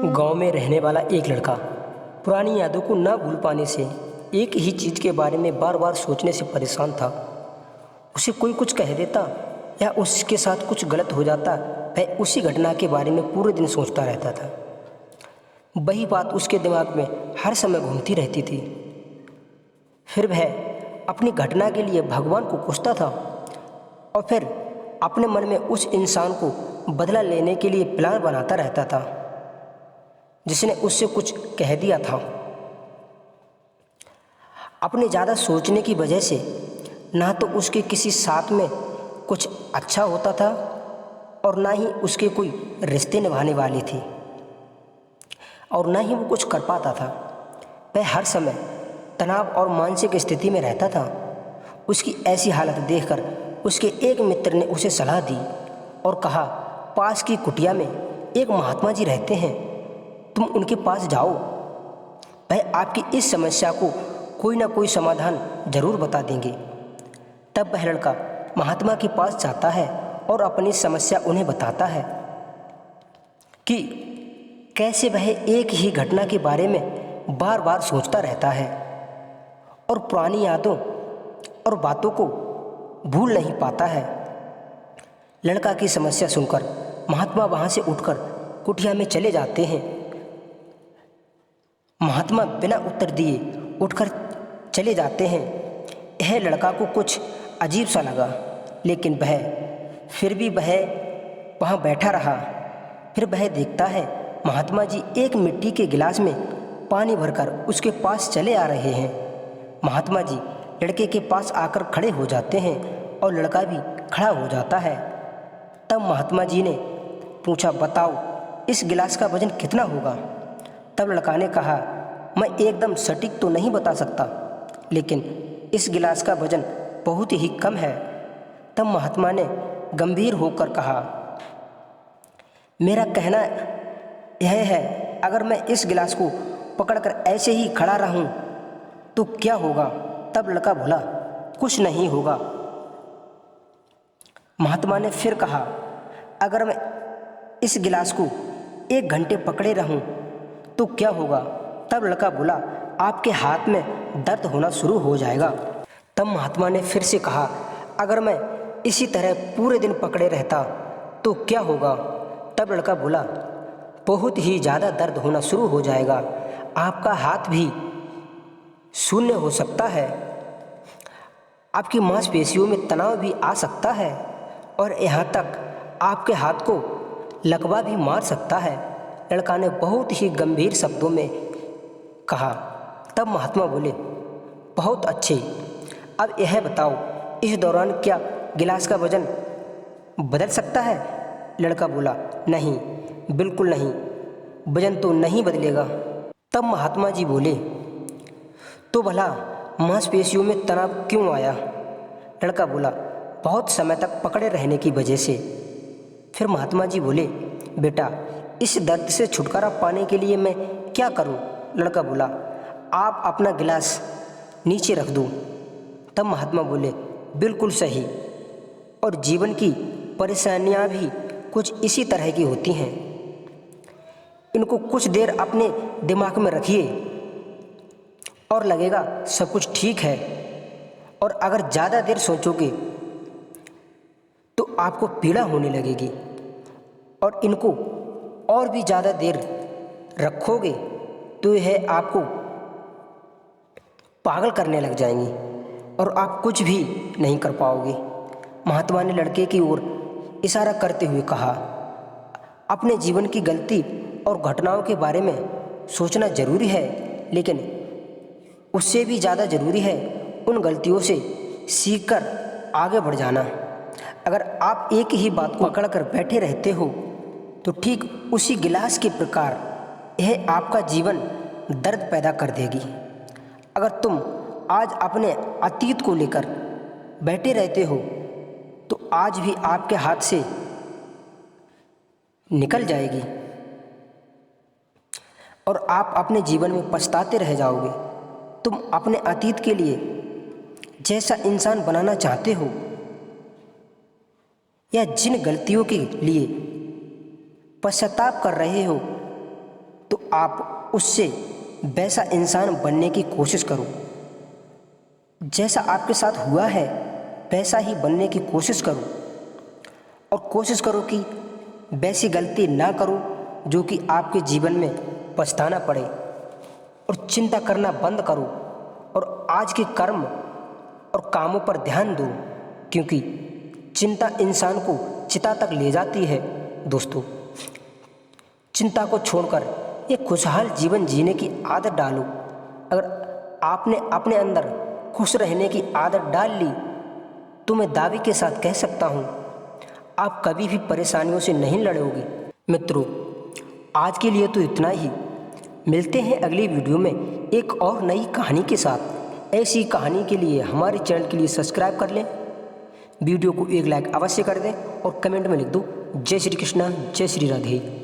गांव में रहने वाला एक लड़का पुरानी यादों को ना भूल पाने से एक ही चीज़ के बारे में बार बार सोचने से परेशान था। उसे कोई कुछ कह देता या उसके साथ कुछ गलत हो जाता, वह उसी घटना के बारे में पूरे दिन सोचता रहता था। वही बात उसके दिमाग में हर समय घूमती रहती थी। फिर वह अपनी घटना के लिए भगवान को कोसता था और फिर अपने मन में उस इंसान को बदला लेने के लिए प्लान बनाता रहता था जिसने उससे कुछ कह दिया था। अपने ज़्यादा सोचने की वजह से ना तो उसके किसी साथ में कुछ अच्छा होता था और ना ही उसके कोई रिश्ते निभाने वाली थी और ना ही वो कुछ कर पाता था। वह हर समय तनाव और मानसिक स्थिति में रहता था। उसकी ऐसी हालत देखकर उसके एक मित्र ने उसे सलाह दी और कहा, पास की कुटिया में एक महात्मा जी रहते हैं, तुम उनके पास जाओ, वह आपकी इस समस्या को कोई ना कोई समाधान जरूर बता देंगे। तब वह लड़का महात्मा के पास जाता है और अपनी समस्या उन्हें बताता है कि कैसे वह एक ही घटना के बारे में बार बार सोचता रहता है और पुरानी यादों और बातों को भूल नहीं पाता है। लड़का की समस्या सुनकर महात्मा वहाँ से उठकर कुटिया में चले जाते हैं। महात्मा बिना उत्तर दिए उठकर चले जाते हैं। यह लड़का को कुछ अजीब सा लगा, लेकिन फिर भी वह वहाँ बैठा रहा। फिर वह देखता है महात्मा जी एक मिट्टी के गिलास में पानी भरकर उसके पास चले आ रहे हैं। महात्मा जी लड़के के पास आकर खड़े हो जाते हैं और लड़का भी खड़ा हो जाता है। तब महात्मा जी ने पूछा, बताओ इस गिलास का वजन कितना होगा? तब लड़का ने कहा, मैं एकदम सटीक तो नहीं बता सकता, लेकिन इस गिलास का वजन बहुत ही कम है। तब महात्मा ने गंभीर होकर कहा, मेरा कहना यह है, अगर मैं इस गिलास को पकड़कर ऐसे ही खड़ा रहूं तो क्या होगा? तब लड़का बोला, कुछ नहीं होगा। महात्मा ने फिर कहा, अगर मैं इस गिलास को 1 घंटे पकड़े रहूं तो क्या होगा? तब लड़का बोला, आपके हाथ में दर्द होना शुरू हो जाएगा। तब महात्मा ने फिर से कहा, अगर मैं इसी तरह पूरे दिन पकड़े रहता तो क्या होगा? तब लड़का बोला, बहुत ही ज़्यादा दर्द होना शुरू हो जाएगा, आपका हाथ भी शून्य हो सकता है, आपकी मांसपेशियों में तनाव भी आ सकता है और यहाँ तक आपके हाथ को लकवा भी मार सकता है। लड़का ने बहुत ही गंभीर शब्दों में कहा। तब महात्मा बोले, बहुत अच्छे, अब यह बताओ इस दौरान क्या गिलास का वजन बदल सकता है? लड़का बोला, नहीं, बिल्कुल नहीं, वजन तो नहीं बदलेगा। तब महात्मा जी बोले, तो भला मांसपेशियों में तनाव क्यों आया? लड़का बोला, बहुत समय तक पकड़े रहने की वजह से। फिर महात्मा जी बोले, बेटा इस दर्द से छुटकारा पाने के लिए मैं क्या करूं? लड़का बोला, आप अपना गिलास नीचे रख दो। तब महात्मा बोले, बिल्कुल सही, और जीवन की परेशानियां भी कुछ इसी तरह की होती हैं, इनको कुछ देर अपने दिमाग में रखिए और लगेगा सब कुछ ठीक है, और अगर ज़्यादा देर सोचोगे तो आपको पीड़ा होने लगेगी और इनको और भी ज़्यादा देर रखोगे तो यह आपको पागल करने लग जाएंगी और आप कुछ भी नहीं कर पाओगे। महात्मा ने लड़के की ओर इशारा करते हुए कहा, अपने जीवन की गलती और घटनाओं के बारे में सोचना जरूरी है, लेकिन उससे भी ज़्यादा ज़रूरी है उन गलतियों से सीखकर आगे बढ़ जाना। अगर आप एक ही बात को पकड़कर बैठे रहते हो तो ठीक उसी गिलास के प्रकार यह आपका जीवन दर्द पैदा कर देगी। अगर तुम आज अपने अतीत को लेकर बैठे रहते हो तो आज भी आपके हाथ से निकल जाएगी और आप अपने जीवन में पछताते रह जाओगे। तुम अपने अतीत के लिए जैसा इंसान बनाना चाहते हो या जिन गलतियों के लिए पश्चाताप कर रहे हो, तो आप उससे वैसा इंसान बनने की कोशिश करो। जैसा आपके साथ हुआ है वैसा ही बनने की कोशिश करो, और कोशिश करो कि वैसी गलती ना करो जो कि आपके जीवन में पछताना पड़े। और चिंता करना बंद करो और आज के कर्म और कामों पर ध्यान दो, क्योंकि चिंता इंसान को चिता तक ले जाती है। दोस्तों, चिंता को छोड़कर एक खुशहाल जीवन जीने की आदत डालो। अगर आपने अपने अंदर खुश रहने की आदत डाल ली तो मैं दावे के साथ कह सकता हूँ आप कभी भी परेशानियों से नहीं लड़ोगे। मित्रों, आज के लिए तो इतना ही। मिलते हैं अगली वीडियो में एक और नई कहानी के साथ। ऐसी कहानी के लिए हमारे चैनल के लिए सब्सक्राइब कर लें, वीडियो को एक लाइक अवश्य कर दें और कमेंट में लिख दो जय श्री कृष्णा, जय श्री राधे।